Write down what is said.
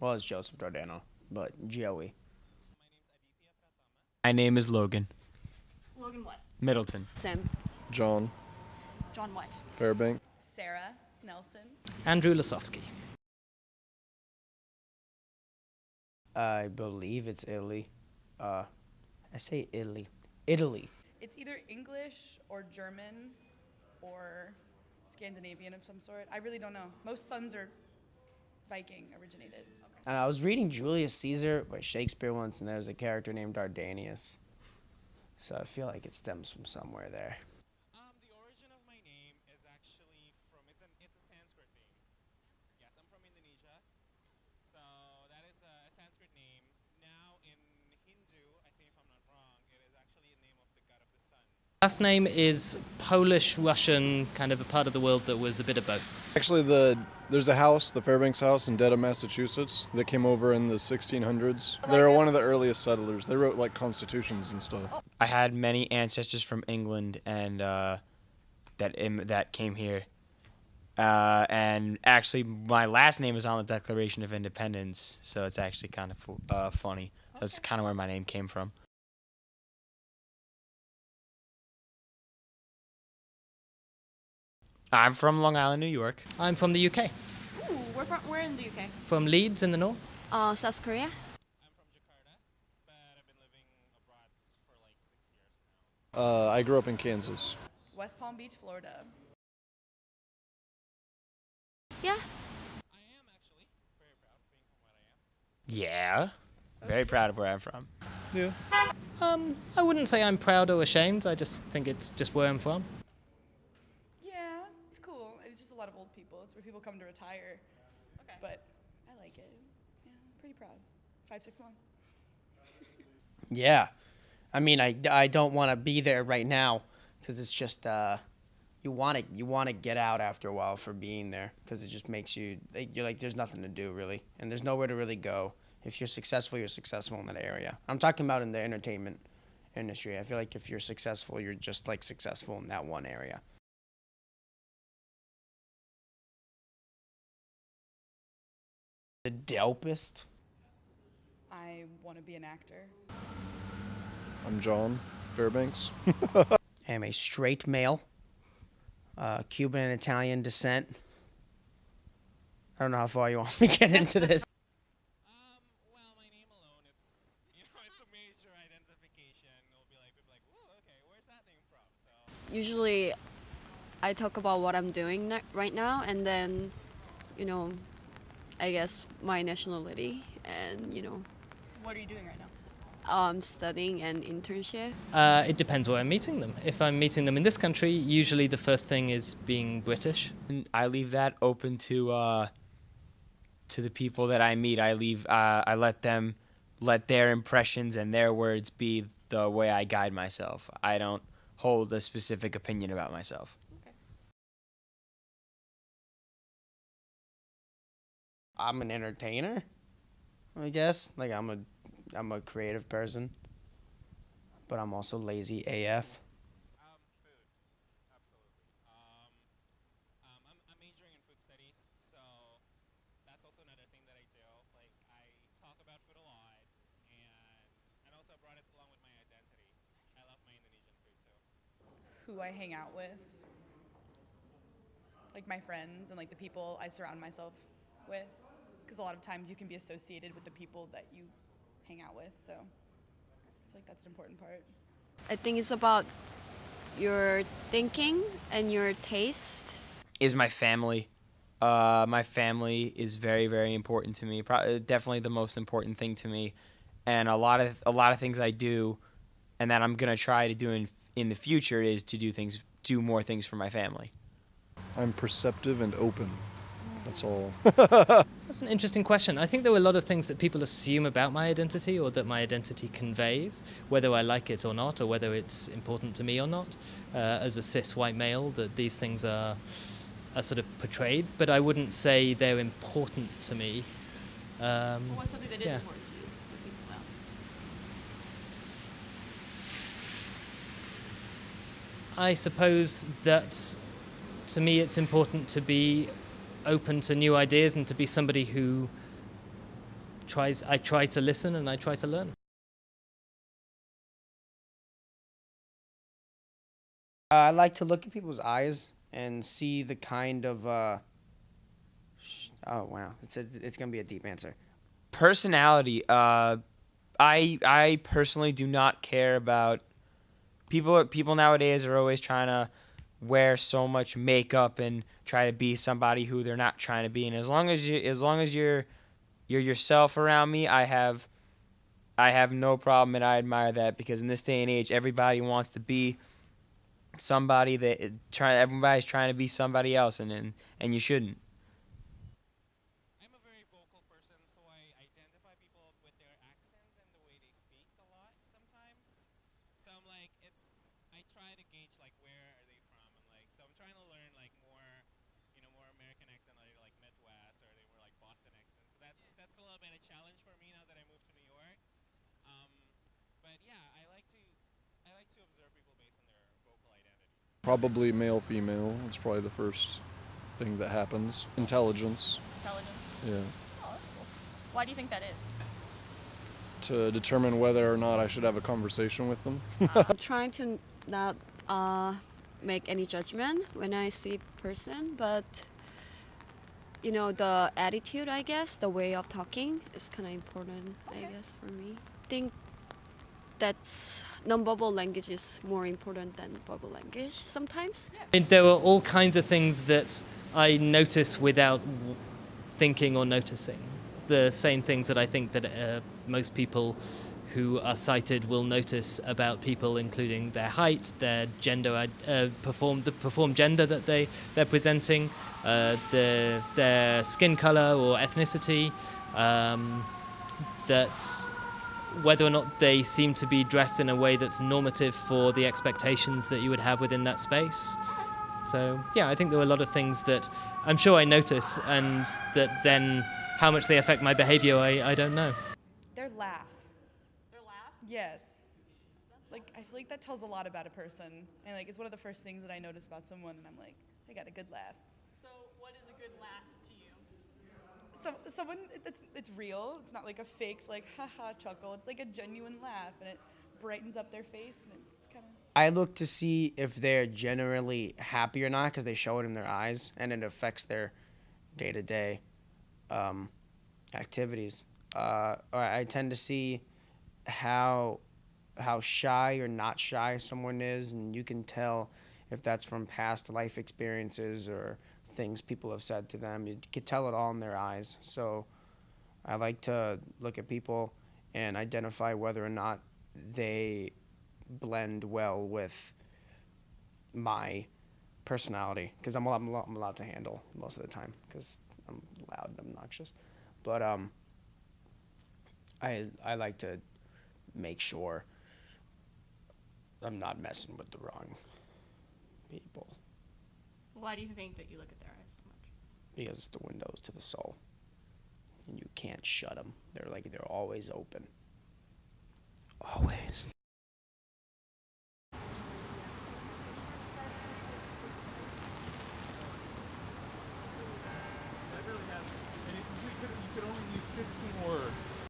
Well, it's Joseph Dardano, but Joey. My name is Logan Logan what? Middleton. Sam. John John what? Fairbank. Sarah Nelson. Andrew Lasowski. I believe it's Italy. I say Italy. Italy. It's either English or German or Scandinavian of some sort. I really don't know. Most sons are Viking originated. And I was reading Julius Caesar by Shakespeare once, and there's a character named Dardanius. So I feel like it stems from somewhere there. The origin of my name is actually from it's a Sanskrit name. Yes, I'm from Indonesia, so that is a Sanskrit name. Now in Hindu, I think if I'm not wrong, it is actually a name of the god of the sun. Last name is Polish, Russian, kind of a part of the world that was a bit of both. Actually, there's a house, the Fairbanks House in Dedham, Massachusetts, that came over in the 1600s. They were one of the earliest settlers. They wrote like constitutions and stuff. I had many ancestors from England and that came here. And actually, my last name is on the Declaration of Independence, so it's actually kind of funny. So that's kind of where my name came from. I'm from Long Island, New York. I'm from the UK, Ooh, we're in the UK. from Leeds in the north. South Korea. I'm from Jakarta, but I've been living abroad for like 6 years now. I grew up in Kansas. West Palm Beach, Florida. Yeah. I am actually very proud of being from what I am. Yeah. Very proud of where I'm from. Yeah. I wouldn't say I'm proud or ashamed. I just think it's just where I'm from. Yeah, it's cool. It's just a lot of old people. It's where people come to retire. Okay. But I like it. Yeah, I'm pretty proud. 561. Yeah. I mean, I don't want to be there right now because it's just you want to get out after a while for being there because it just makes you're like there's nothing to do really and there's nowhere to really go. If you're successful in that area. I'm talking about in the entertainment industry. I feel like if you're successful, you're just like successful in that one area. The dopest? I want to be an actor. I'm John Fairbanks. I am a straight male, Cuban and Italian descent. I don't know how far you want me to get into this. Well, my name alone, it's it's a major identification. It'll be like people like, "Whoa, okay, where's that name from?" So Usually, I talk about what I'm doing right now, and then, I guess my nationality, and What are you doing right now? studying and internship. It depends where I'm meeting them. If I'm meeting them in this country, usually the first thing is being British. And I leave that open to the people that I meet. I let their impressions and their words be the way I guide myself. I don't hold a specific opinion about myself. I'm an entertainer, I guess. Like I'm a creative person, but I'm also lazy AF. food, absolutely. I'm majoring in food studies, so that's also another thing that I do. Like I talk about food a lot, and also brought it along with my identity. I love my Indonesian food too. Who I hang out with. Like my friends and like the people I surround myself with. Because a lot of times you can be associated with the people that you hang out with. So I feel like that's an important part. I think it's about your thinking and your taste. Is my family. My family is very, very important to me. Definitely the most important thing to me. And a lot of things I do, and that I'm gonna try to do in the future is to do more things for my family. I'm perceptive and open. That's all. That's an interesting question. I think there are a lot of things that people assume about my identity or that my identity conveys, whether I like it or not, or whether it's important to me or not, as a cis white male, that these things are sort of portrayed, but I wouldn't say they're important to me. What's something that is yeah. important to you that people know? I suppose that to me it's important to be open to new ideas and to be somebody who I try to listen and I try to learn. I like to look at people's eyes and see the kind of. Oh wow, it's gonna be a deep answer. Personality. I personally do not care about people nowadays are always trying to wear so much makeup and try to be somebody who they're not trying to be. And as long as you're yourself around me, I have no problem, and I admire that, because in this day and age, everybody wants to be somebody everybody's trying to be somebody else, and you shouldn't. I'm a very vocal person, so I identify people with their accents and the way they speak a lot sometimes. So I'm like, I try to gauge like where are they from, and like so I'm trying to learn like more American accent, like Midwest, or they were like Boston accent. So that's a little bit of a challenge for me now that I moved to New York. But yeah, I like to observe people based on their vocal identity. Probably male, female. That's probably the first thing that happens. Intelligence. Intelligence. Yeah. Oh, that's cool. Why do you think that is? To determine whether or not I should have a conversation with them. I'm trying to not make any judgment when I see person, but you know, the attitude, I guess, the way of talking is kind of important, I guess, for me. I think that's non-verbal language is more important than verbal language sometimes. I mean, there are all kinds of things that I notice without thinking or noticing. The same things that I think that most people who are sighted will notice about people, including their height, their gender, performed gender that they're presenting, their skin color or ethnicity, that whether or not they seem to be dressed in a way that's normative for the expectations that you would have within that space. So yeah, I think there are a lot of things that I'm sure I notice, and that then how much they affect my behavior, I don't know. Their laugh. Their laugh? Yes. Like, I feel like that tells a lot about a person. And like, it's one of the first things that I notice about someone, and I'm like, they got a good laugh. So, what is a good laugh to you? So someone it's real. It's not like a faked like haha chuckle. It's like a genuine laugh, and it brightens up their face, and it's kind of. I look to see if they're generally happy or not, because they show it in their eyes, and it affects their day-to-day activities. I tend to see how shy or not shy someone is, and you can tell if that's from past life experiences or things people have said to them. You can tell it all in their eyes. So I like to look at people and identify whether or not they blend well with my personality, because I'm allowed to handle most of the time, because I'm loud and obnoxious. But I like to make sure I'm not messing with the wrong people, Why do you think that you look at their eyes so much? because it's the windows to the soul, and you can't shut them. They're always open. Always.